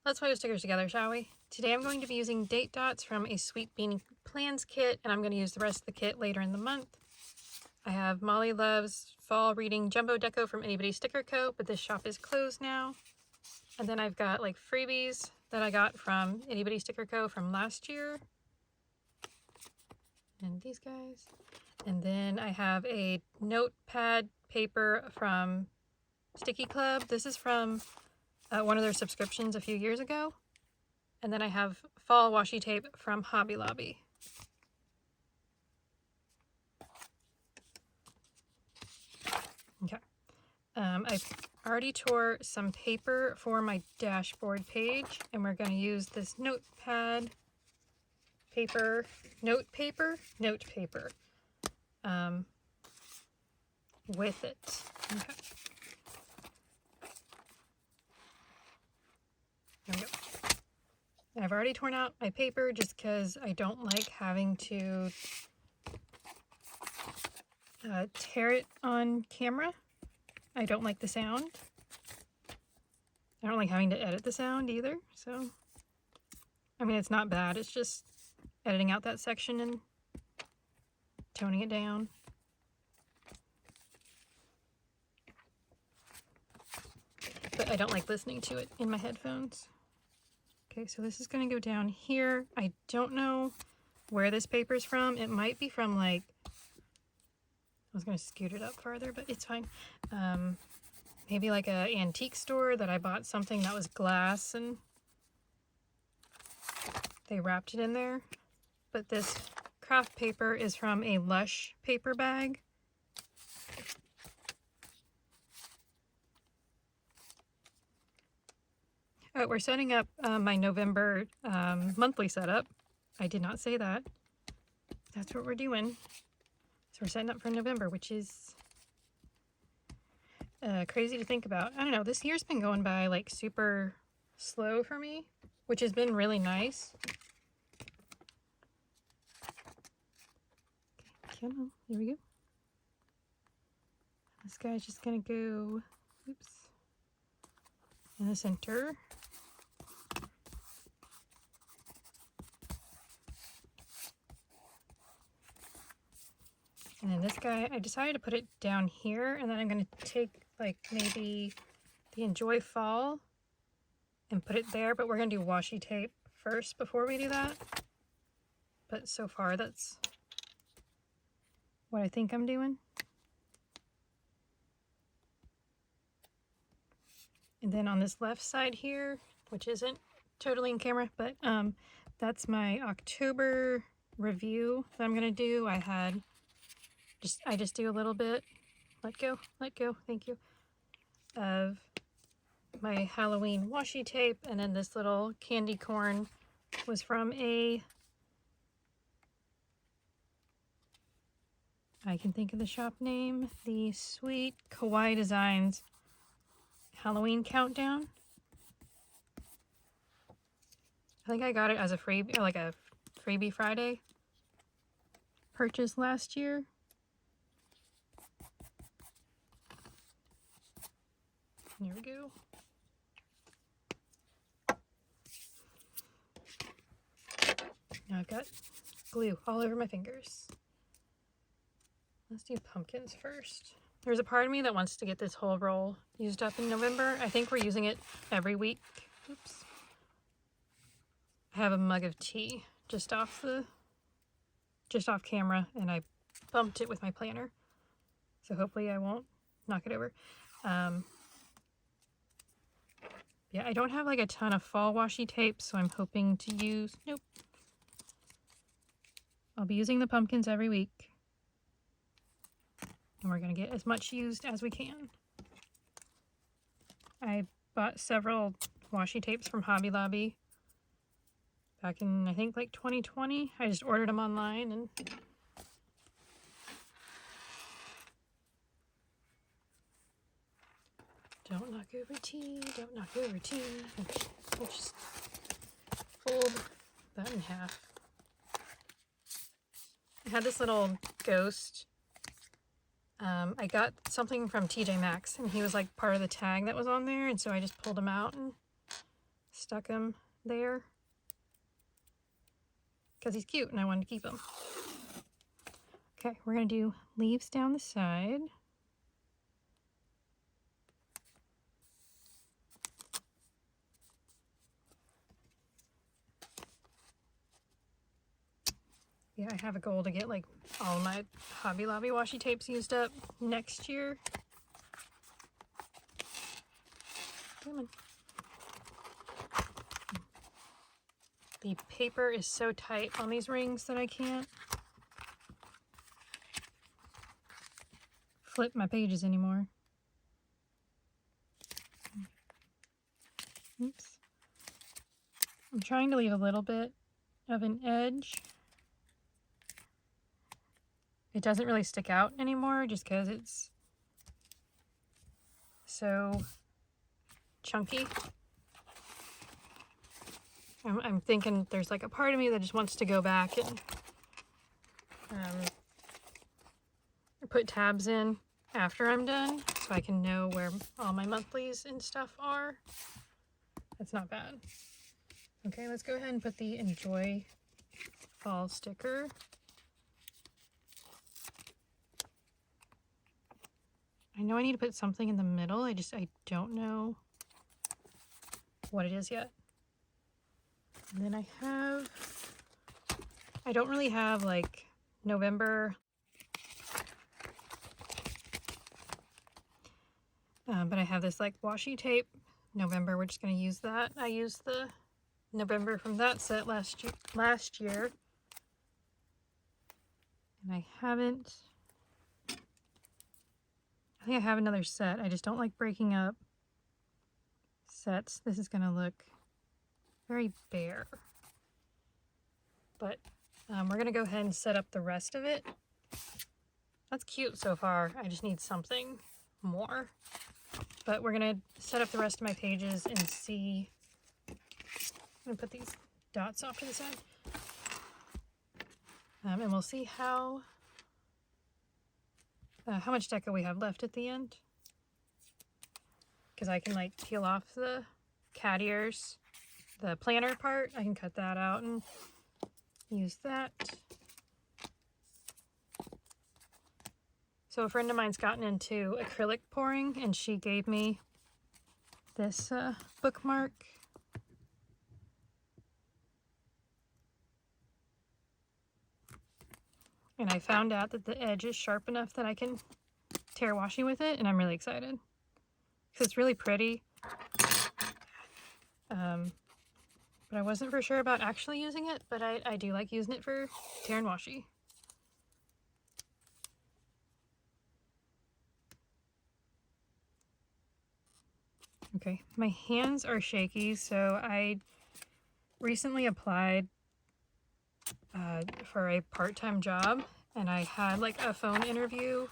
Let's play with stickers together, shall we? Today I'm going to be using date dots from a Sweet Beanie Plans kit, and I'm going to use the rest of the kit later in the month. I have Molly Loves Fall Reading Jumbo Deco from Itty Bitty Sticker Co, but this shop is closed now. And then I've got like freebies that I got from Itty Bitty Sticker Co from last year. And these guys. And then I have a notepad paper from Stickii Club. This is from one of their subscriptions a few years ago. And then I have fall washi tape from Hobby Lobby. Okay. I've already tore some paper for my dashboard page, and we're going to use this notepad paper, note paper with it. Okay. There we go. I've already torn out my paper just because I don't like having to tear it on camera. I don't like the sound. I don't like having to edit the sound either. So, I mean, it's not bad. It's just editing out that section and toning it down. But I don't like listening to it in my headphones. Okay, so this is going to go down here. I don't know where this paper's from. It might be from like, I was going to scoot it up farther, but it's fine. Maybe like an antique store that I bought something that was glass and they wrapped it in there. But this craft paper is from a Lush paper bag. Oh, we're setting up my November monthly setup. I did not say that. That's what we're doing. So we're setting up for November, which is crazy to think about. I don't know, this year's been going by like super slow for me, which has been really nice. Okay, come on, here we go. This guy's just gonna go, oops, in the center. And then this guy, I decided to put it down here, and then I'm going to take like maybe the Enjoy Fall and put it there, but we're going to do washi tape first before we do that. But so far that's what I think I'm doing. And then on this left side here, which isn't totally in camera, but that's my October review that I'm going to do. I just do a little bit, let go, thank you, of my Halloween washi tape, and then this little candy corn was from I can think of the shop name, the Sweet Kawaii Designs Halloween Countdown. I think I got it as a freebie, or like a freebie Friday purchase last year. Here we go. Now I've got glue all over my fingers. Let's do pumpkins first. There's a part of me that wants to get this whole roll used up in November. I think we're using it every week. Oops. I have a mug of tea just off camera, and I bumped it with my planner. So hopefully I won't knock it over. Yeah, I don't have like a ton of fall washi tape, so I'm hoping to use, nope. I'll be using the pumpkins every week. And we're going to get as much used as we can. I bought several washi tapes from Hobby Lobby back in, I think, like 2020. I just ordered them online and don't knock over tea, don't knock over tea. We'll just fold that in half. I had this little ghost. I got something from TJ Maxx, and he was like part of the tag that was on there, and so I just pulled him out and stuck him there because he's cute and I wanted to keep him. Okay, we're going to do leaves down the side. Yeah, I have a goal to get like all my Hobby Lobby washi tapes used up next year. Come on. The paper is so tight on these rings that I can't flip my pages anymore. Oops. I'm trying to leave a little bit of an edge. It doesn't really stick out anymore just because it's so chunky. I'm thinking there's like a part of me that just wants to go back and put tabs in after I'm done so I can know where all my monthlies and stuff are. That's not bad. Okay, let's go ahead and put the Enjoy Fall sticker. I know I need to put something in the middle. I don't know what it is yet. And then I don't really have like November, but I have this like washi tape. November, we're just going to use that. I used the November from that set last year. And I think I have another set. I just don't like breaking up sets. This is going to look very bare. But we're going to go ahead and set up the rest of it. That's cute so far. I just need something more. But we're going to set up the rest of my pages and see. I'm going to put these dots off to the side. And we'll see how much deco we have left at the end. Because I can like peel off the cat ears, the planner part. I can cut that out and use that. So a friend of mine's gotten into acrylic pouring and she gave me this bookmark. And I found out that the edge is sharp enough that I can tear washi with it, and I'm really excited. Because it's really pretty. But I wasn't for sure about actually using it, but I do like using it for tearing washi. Okay, my hands are shaky, so I recently applied for a part-time job, and I had like a phone interview.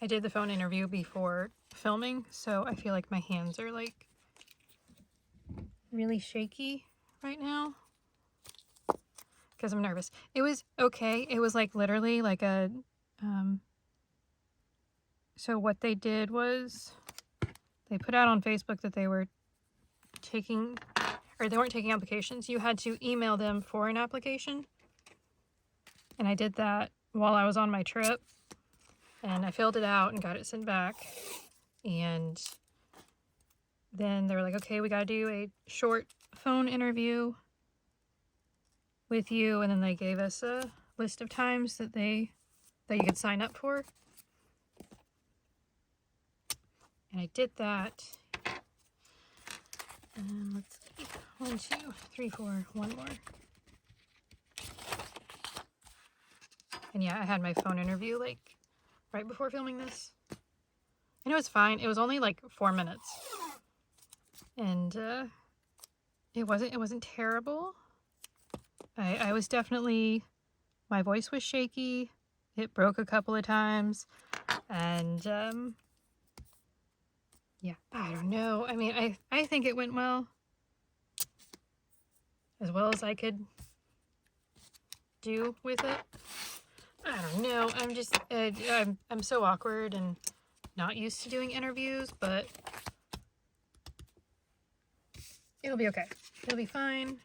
I did the phone interview before filming, so I feel like my hands are like really shaky right now because I'm nervous. It was okay. It was like literally like a so what they did was they put out on Facebook that they were taking, or they weren't taking applications. You had to email them for an application. And I did that while I was on my trip. And I filled it out and got it sent back. And then they were like, okay, we got to do a short phone interview with you. And then they gave us a list of times that you could sign up for. And I did that. And let's see. 1, 2, 3, 4, one more. And yeah, I had my phone interview like right before filming this. And it was fine. It was only like 4 minutes. And it wasn't terrible. I was definitely, my voice was shaky. It broke a couple of times. And yeah, I don't know. I mean, I think it went well. As well as I could do with it. I don't know. I'm just, I'm so awkward and not used to doing interviews, but It'll be okay. It'll be fine.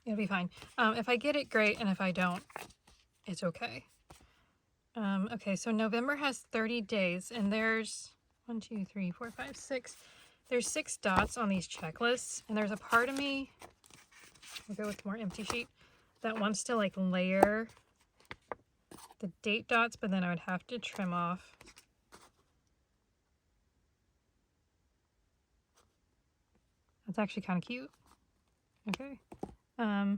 It'll be fine. If I get it, great, and if I don't, it's okay. Okay, so November has 30 days, and there's 1, 2, 3, 4, 5, 6. There's 6 dots on these checklists, and there's a part of me, we'll go with more empty sheet, that wants to like layer the date dots, but then I would have to trim off. That's actually kind of cute. Okay. But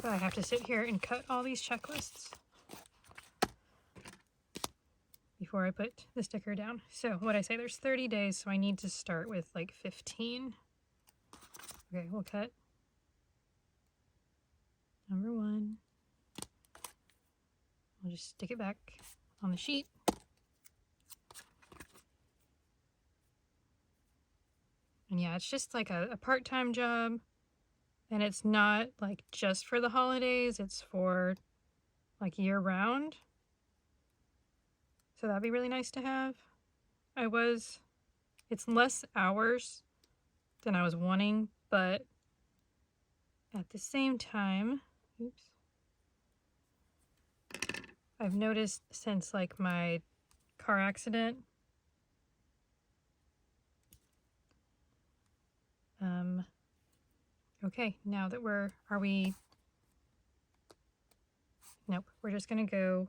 I have to sit here and cut all these checklists before I put the sticker down. So what I say, there's 30 days, so I need to start with like 15. Okay, we'll cut number 1. We'll just stick it back on the sheet. And yeah, it's just like a part-time job. And it's not like just for the holidays, it's for like year-round. So that'd be really nice to have. It's less hours than I was wanting, but at the same time, oops, I've noticed since like my car accident, okay, now that nope, we're just gonna go,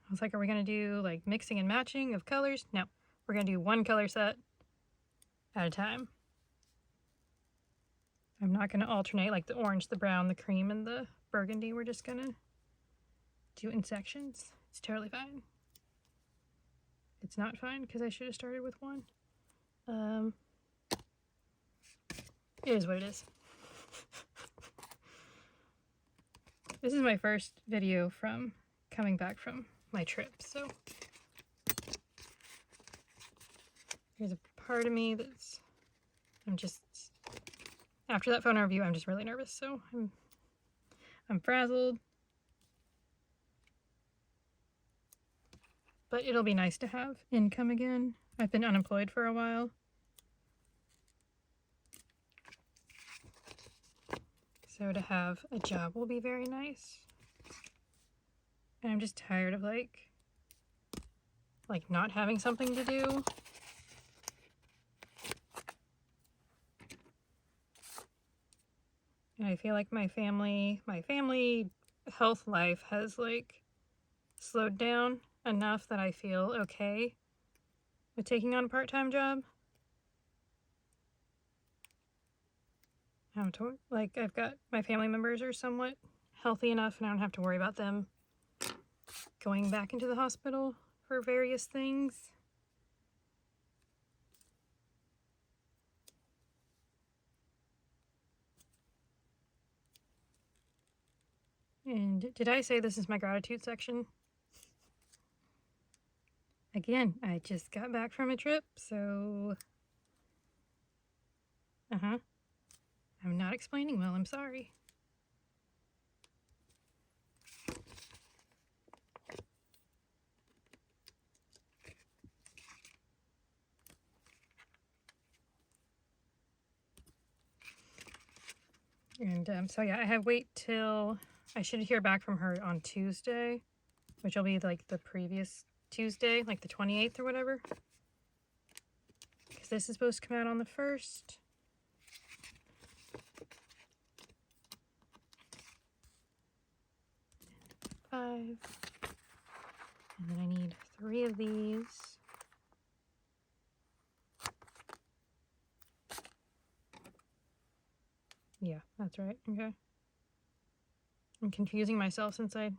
I was like, are we gonna do like mixing and matching of colors? No, we're gonna do one color set at a time. I'm not gonna alternate like the orange, the brown, the cream, and the burgundy. We're just gonna do in sections. It's totally fine. It's not fine because I should have started with one. It is what it is. This is my first video from coming back from my trip, so there's a part of me that's, after that phone review, I'm just really nervous, so I'm frazzled. But it'll be nice to have income again. I've been unemployed for a while. So to have a job will be very nice. And I'm just tired of like not having something to do. And I feel like my family health life has like slowed down enough that I feel okay with taking on a part-time job. I've got my family members are somewhat healthy enough and I don't have to worry about them going back into the hospital for various things. And did I say this is my gratitude section? Again, I just got back from a trip, so I'm not explaining well, I'm sorry. And so yeah, I should hear back from her on Tuesday, which will be like the previous Tuesday, like the 28th or whatever. Because this is supposed to come out on the 1st. And 5. And then I need 3 of these. Yeah, that's right. Okay. I'm confusing myself since I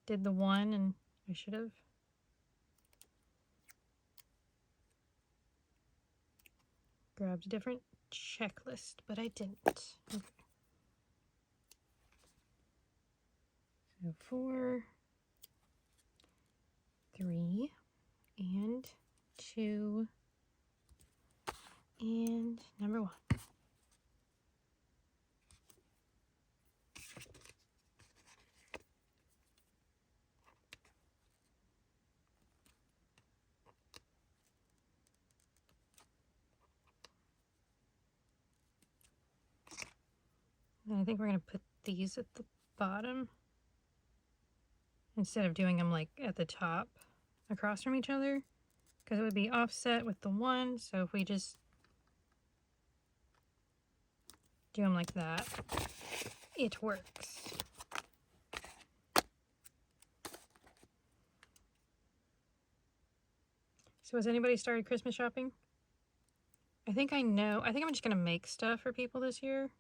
did the one and I should have grabbed a different checklist, but I didn't. Okay. So 4, 3, and 2, and number 1. And I think we're going to put these at the bottom instead of doing them like at the top across from each other, because it would be offset with the one. So if we just do them like that, it works. So has anybody started Christmas shopping? I think I'm just going to make stuff for people this year,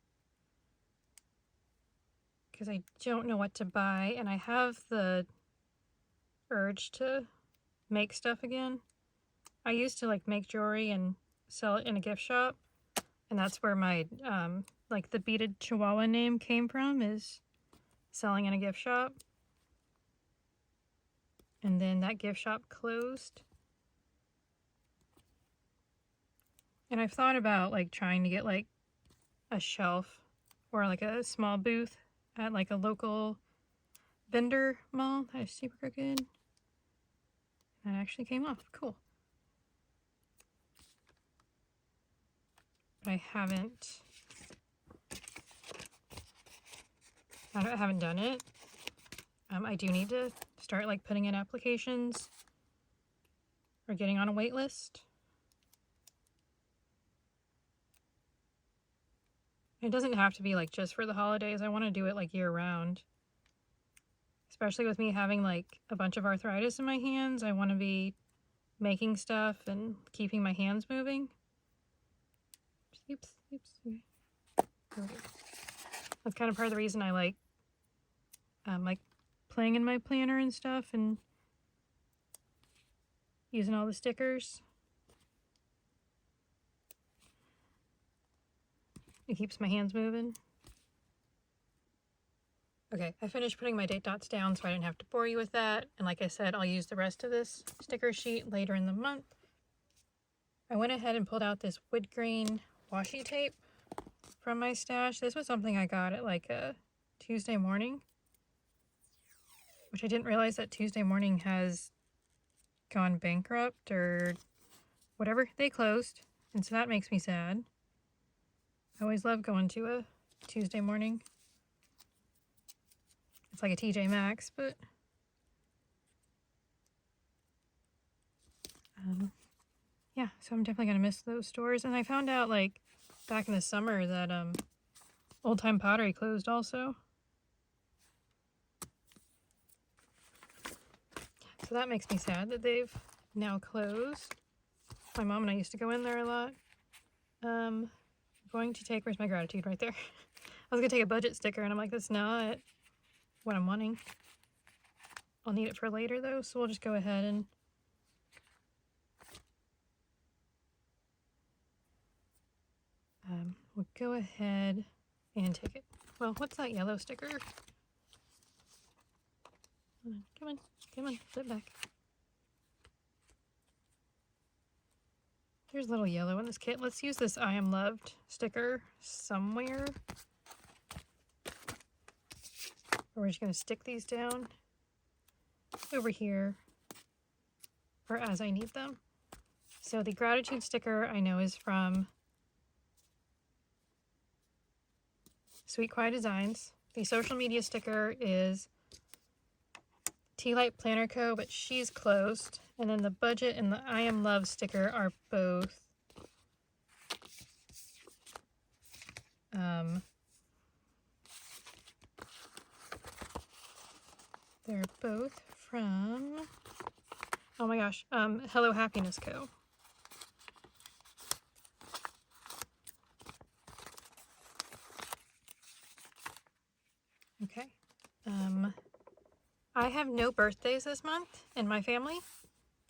because I don't know what to buy, and I have the urge to make stuff again. I used to like make jewelry and sell it in a gift shop, and that's where my like the beaded chihuahua name came from, is selling in a gift shop. And then that gift shop closed. And I've thought about like trying to get like a shelf or like a small booth at like a local vendor mall. That is super crooked. That actually came off. Cool. But I haven't done it. I do need to start like putting in applications or getting on a wait list. It doesn't have to be like just for the holidays. I want to do it like year round. Especially with me having like a bunch of arthritis in my hands. I want to be making stuff and keeping my hands moving. Oops. Okay. That's kind of part of the reason I like playing in my planner and stuff and using all the stickers. It keeps my hands moving. Okay, I finished putting my date dots down so I didn't have to bore you with that. And like I said, I'll use the rest of this sticker sheet later in the month. I went ahead and pulled out this wood grain washi tape from my stash. This was something I got at like a Tuesday morning, which I didn't realize that Tuesday morning has gone bankrupt or whatever. They closed, and so that makes me sad. I always love going to a Tuesday morning. It's like a TJ Maxx, but yeah, so I'm definitely gonna miss those stores. And I found out like back in the summer that Old Time Pottery closed also. So that makes me sad that they've now closed. My mom and I used to go in there a lot. Going to take, where's my gratitude? Right there. I was gonna take a budget sticker and I'm like, that's not what I'm wanting. I'll need it for later though, so we'll just go ahead and we'll go ahead and take it. Well, what's that yellow sticker? Come on, flip back. There's a little yellow in this kit. Let's use this I Am Loved sticker somewhere. Or we're just going to stick these down over here for as I need them. So the gratitude sticker I know is from Sweet Quiet Designs. The social media sticker is Tea Light Planner Co, but she's closed. And then the budget and the I Am Love sticker are both they're both from, oh my gosh, Hello Happiness Co. Okay. I have no birthdays this month in my family.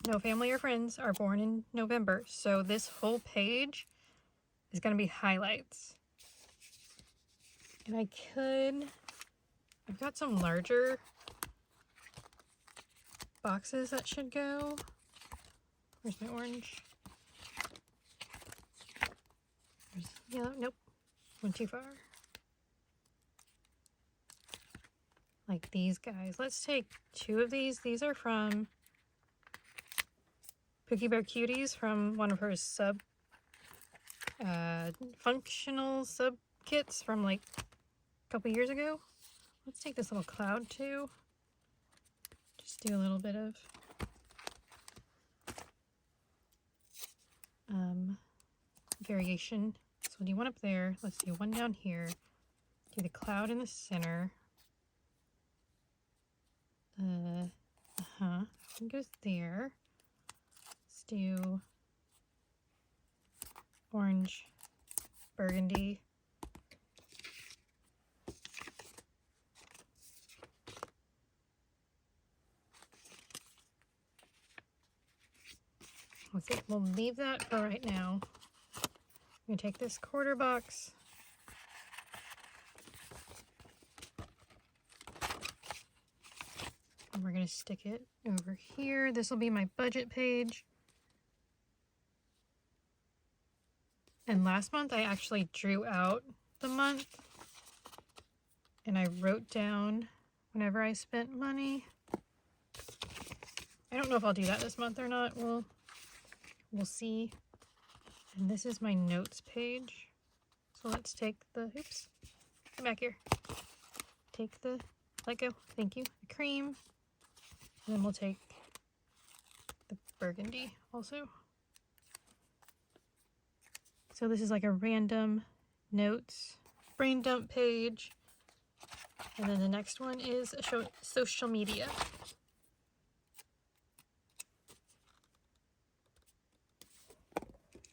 No family or friends are born in November, so this whole page is going to be highlights. And I've got some larger boxes that should go. Where's my orange? There's yellow. Nope, went too far. Like these guys. Let's take 2 of these. These are from Cookie Bear Cuties, from one of her functional sub kits from like a couple years ago. Let's take this little cloud too. Just do a little bit of variation. So we'll do one up there. Let's do one down here. Do the cloud in the center. That one goes there. Let's do orange, burgundy. Let's see, we'll leave that for right now. I'm gonna take this quarter box. And we're gonna stick it over here. This will be my budget page. And last month I actually drew out the month and I wrote down whenever I spent money. I don't know if I'll do that this month or not. We'll see. And this is my notes page. So let's take the, oops, come back here. Take the, let go, thank you, the cream. And then we'll take the burgundy also. So this is like a random notes brain dump page. And then the next one is a social media.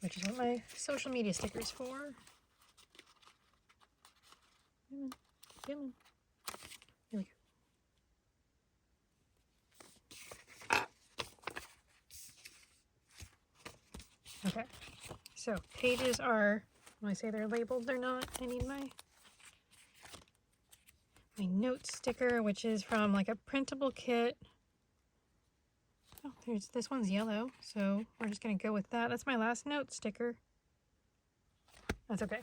Which is what my social media sticker is for. Come on, come on. Here we go. Okay, so pages are, when I say they're labeled, they're not. I need my note sticker, which is from like a printable kit. Oh, this one's yellow, so we're just gonna go with that. That's my last note sticker. That's okay.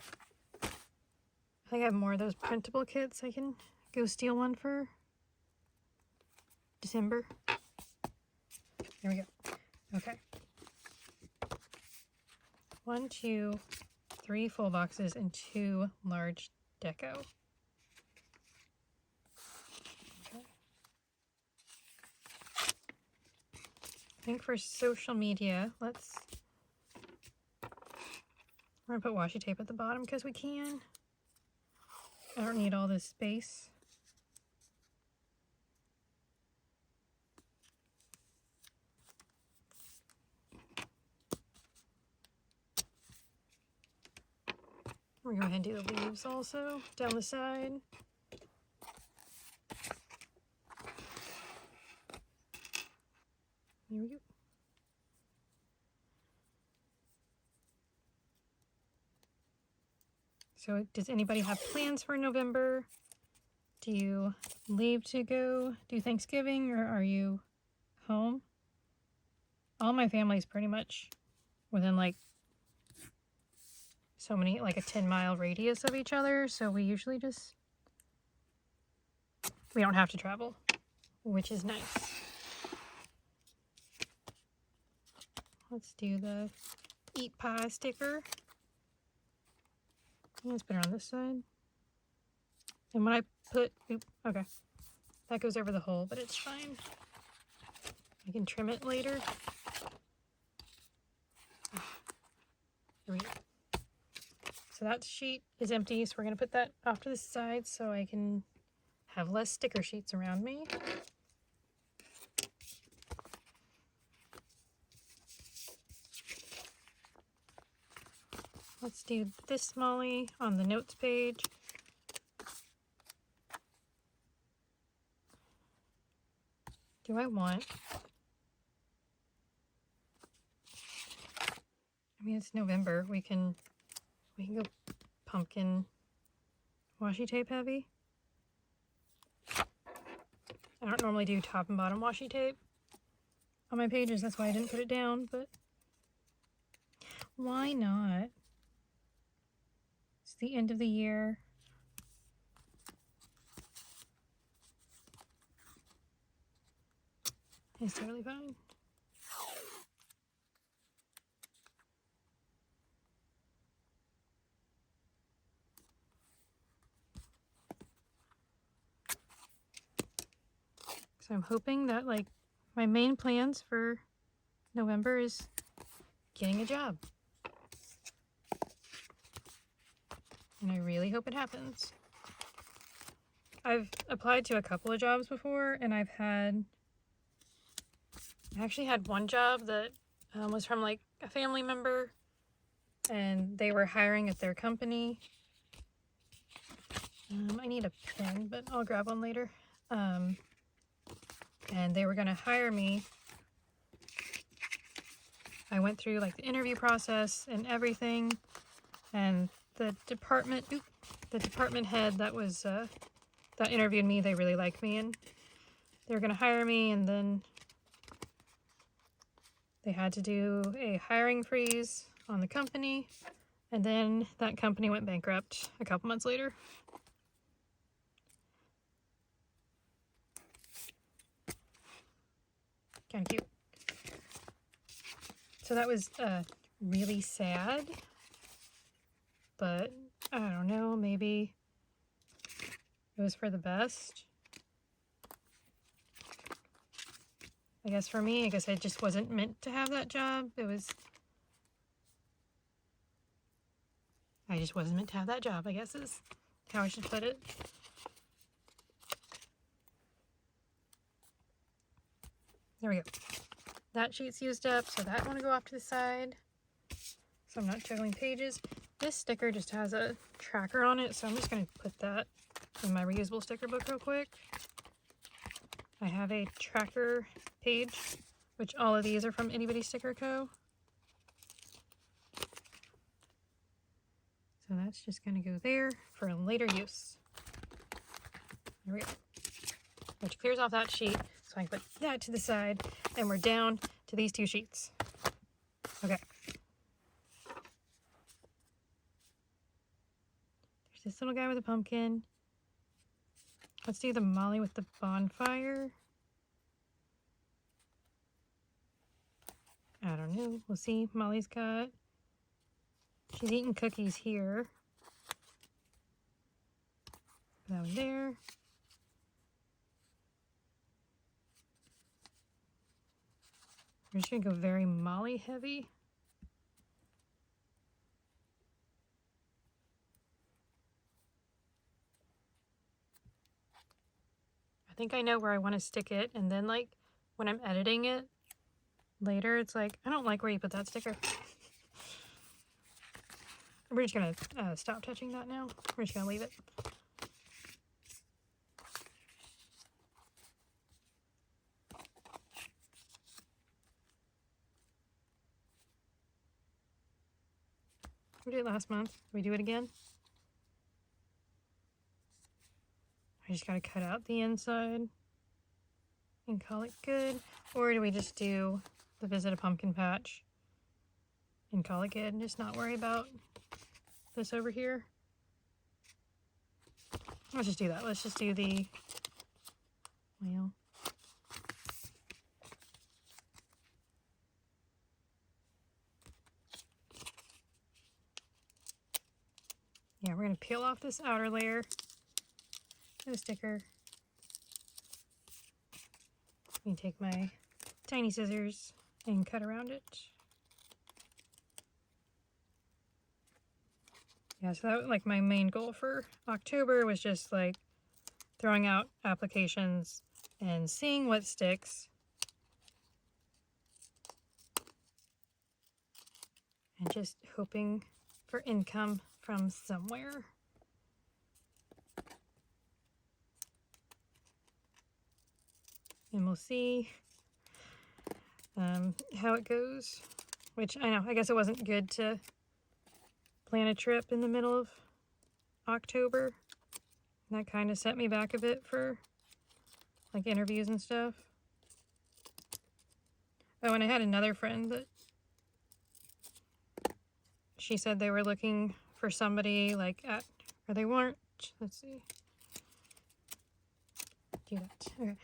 I think I have more of those printable kits. I can go steal one for December. There we go. Okay. 1, 2, 3 full boxes and 2 large deco. I think for social media, we're gonna put washi tape at the bottom because we can. I don't need all this space. We're going to go ahead and do the leaves also down the side. There we go. So does anybody have plans for November? Do you leave to go do Thanksgiving or are you home? All my family's pretty much within like so many, like a 10-mile radius of each other. So we usually we don't have to travel, which is nice. Let's do the eat pie sticker. Let's put it on this side. And when I put, okay, that goes over the hole, but it's fine. I can trim it later. There we go. So that sheet is empty, so we're gonna put that off to the side so I can have less sticker sheets around me. Let's do this Molly on the notes page. Do I want? I mean, it's November. We can go pumpkin washi tape heavy. I don't normally do top and bottom washi tape on my pages. That's why I didn't put it down, but why not? It's the end of the year. It's totally fine. So I'm hoping that like my main plans for November is getting a job. And I really hope it happens. I've applied to a couple of jobs before, and I actually had one job that was from like a family member, and they were hiring at their company. I need a pen, but I'll grab one later. And they were gonna hire me. I went through like the interview process and everything, and the department head that was that interviewed me, they really liked me, and they were gonna hire me, and then they had to do a hiring freeze on the company, and then that company went bankrupt a couple months later. Kind of cute. So that was really sad, but I don't know, maybe it was for the best. I guess for me, I guess I just wasn't meant to have that job. I just wasn't meant to have that job, I guess is how I should put it. There we go. That sheet's used up, so that want to go off to the side, so I'm not juggling pages. This sticker just has a tracker on it, so I'm just going to put that in my reusable sticker book real quick. I have a tracker page, which all of these are from Itty Bitty Sticker Co. So that's just going to go there for later use. There we go. Which clears off that sheet, so I can put that to the side, and we're down to these two sheets. Okay. There's this little guy with a pumpkin. Let's do the Molly with the bonfire. I don't know. We'll see. Molly's she's eating cookies here. Put that one there. We're just going to go very Molly heavy. I think I know where I want to stick it, and then like when I'm editing it later, it's like, I don't like where you put that sticker. We're just going to stop touching that now. We're just going to leave it. We did it last month. We do it again. I just got to cut out the inside and call it good. Or do we just do the visit a pumpkin patch and call it good and just not worry about this over here? Let's just do that. Let's just do the whale. Yeah, we're going to peel off this outer layer of the sticker. I'm going to take my tiny scissors and cut around it. Yeah, so that was like my main goal for October, was just like throwing out applications and seeing what sticks. And just hoping for income from somewhere. And we'll see how it goes. Which, I know, I guess it wasn't good to plan a trip in the middle of October. That kind of set me back a bit for like interviews and stuff. Oh, and I had another friend that she said they were looking for somebody like at, or they weren't, let's see. Do that. Okay.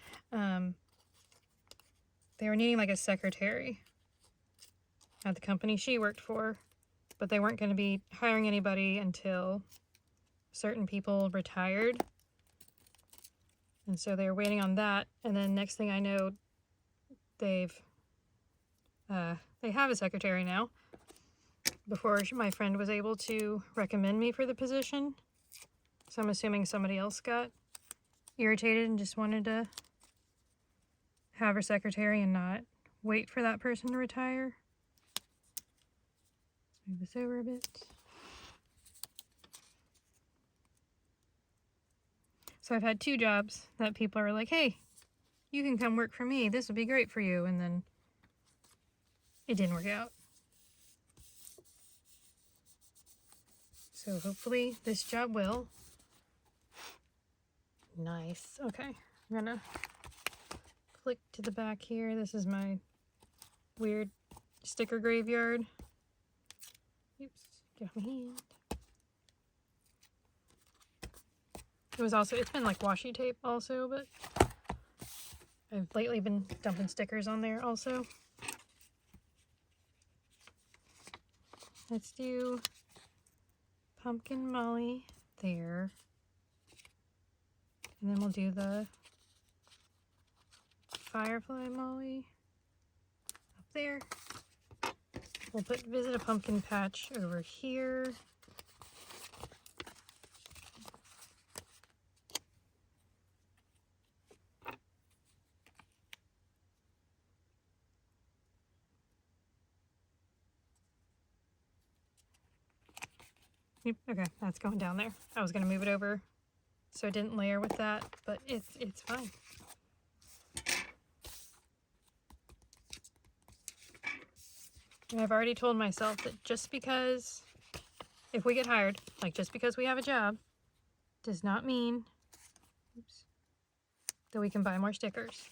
They were needing like a secretary at the company she worked for, but they weren't going to be hiring anybody until certain people retired. And so they're waiting on that. And then next thing I know, they have a secretary now. Before my friend was able to recommend me for the position. So I'm assuming somebody else got irritated and just wanted to have her secretary and not wait for that person to retire. Let's move this over a bit. So I've had 2 jobs that people are like, hey, you can come work for me. This would be great for you. And then it didn't work out. So hopefully this job will. Nice. Okay. I'm gonna click to the back here. This is my weird sticker graveyard. Oops. Get off my hand. It's been like washi tape also, but I've lately been dumping stickers on there also. Let's do Pumpkin Molly there. And then we'll do the Firefly Molly up there. We'll put Visit a Pumpkin Patch over here. Okay, that's going down there. I was going to move it over so it didn't layer with that, but it's fine. And I've already told myself that just because, if we get hired, like just because we have a job, does not mean that we can buy more stickers.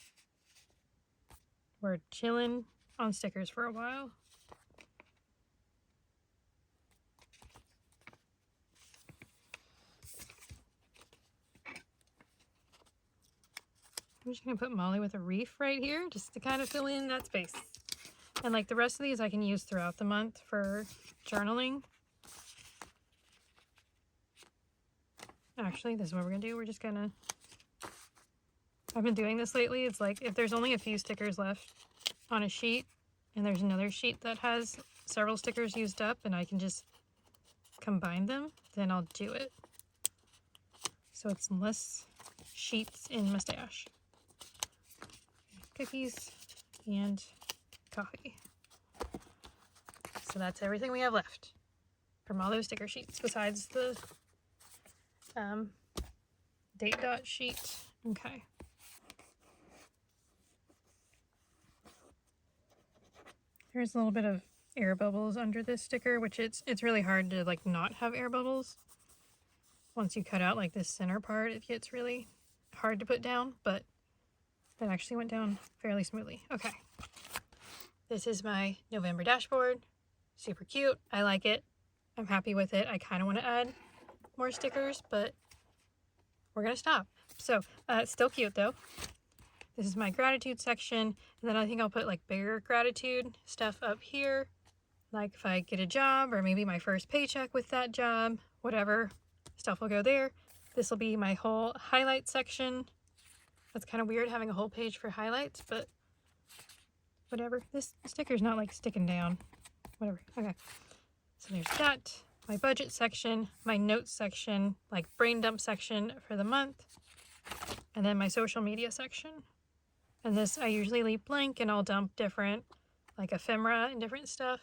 We're chilling on stickers for a while. I'm just going to put Molly with a reef right here just to kind of fill in that space. And like the rest of these I can use throughout the month for journaling. Actually, this is what we're going to do. We're just going to... I've been doing this lately. It's like if there's only a few stickers left on a sheet and there's another sheet that has several stickers used up and I can just combine them, then I'll do it. So it's less sheets in my stash. Cookies and coffee. So that's everything we have left from all those sticker sheets besides the date dot sheet. Okay. There's a little bit of air bubbles under this sticker, which it's really hard to like not have air bubbles. Once you cut out like this center part, it gets really hard to put down, but that actually went down fairly smoothly. Okay. This is my November dashboard. Super cute. I like it. I'm happy with it. I kind of want to add more stickers, but we're going to stop. So, it's still cute though. This is my gratitude section. And then I think I'll put like bigger gratitude stuff up here. Like if I get a job or maybe my first paycheck with that job, whatever stuff will go there. This will be my whole highlight section. That's kind of weird having a whole page for highlights, but whatever. This sticker's not like sticking down. Whatever. Okay. So there's that. My budget section, my notes section, like brain dump section for the month, and then my social media section. And this I usually leave blank and I'll dump different like ephemera and different stuff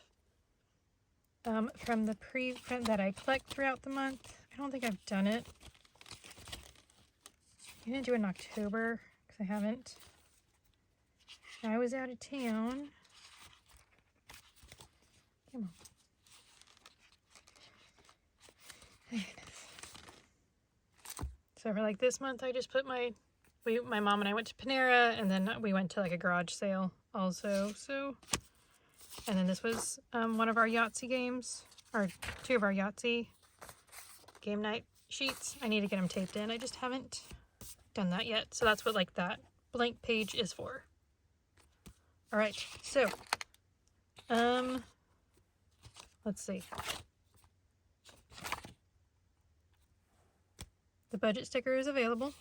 from the pre-print that I collect throughout the month. I don't think I've done it. I'm gonna do it in October because I haven't. I was out of town. Come on. So for like this month, I just put my mom and I went to Panera, and then we went to like a garage sale also. So, and then this was one of our Yahtzee games, or 2 of our Yahtzee game night sheets. I need to get them taped in. I just haven't done that yet. So that's what like that blank page is for. All right. So, let's see. The budget sticker is available.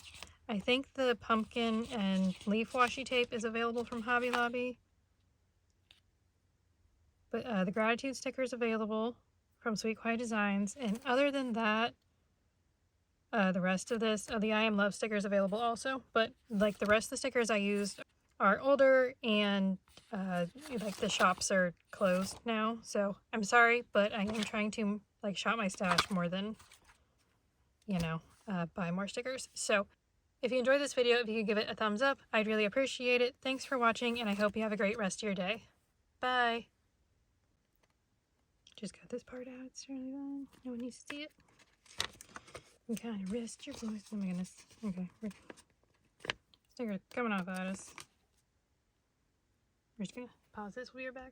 I think the pumpkin and leaf washi tape is available from Hobby Lobby. But the gratitude sticker is available from Sweet Quiet Designs. And other than that, the rest of this, the I Am Love sticker is available also. But like the rest of the stickers I used are older, and like the shops are closed now. So I'm sorry, but I am trying to like shop my stash more than, you know, buy more stickers. So if you enjoyed this video, if you could give it a thumbs up, I'd really appreciate it. Thanks for watching, and I hope you have a great rest of your day. Bye! Just got this part out. It's really fun. No one needs to see it. You kind of rest your voice. Oh my goodness. Okay. Sticker coming off at us. We're just going to pause this. We'll be right back.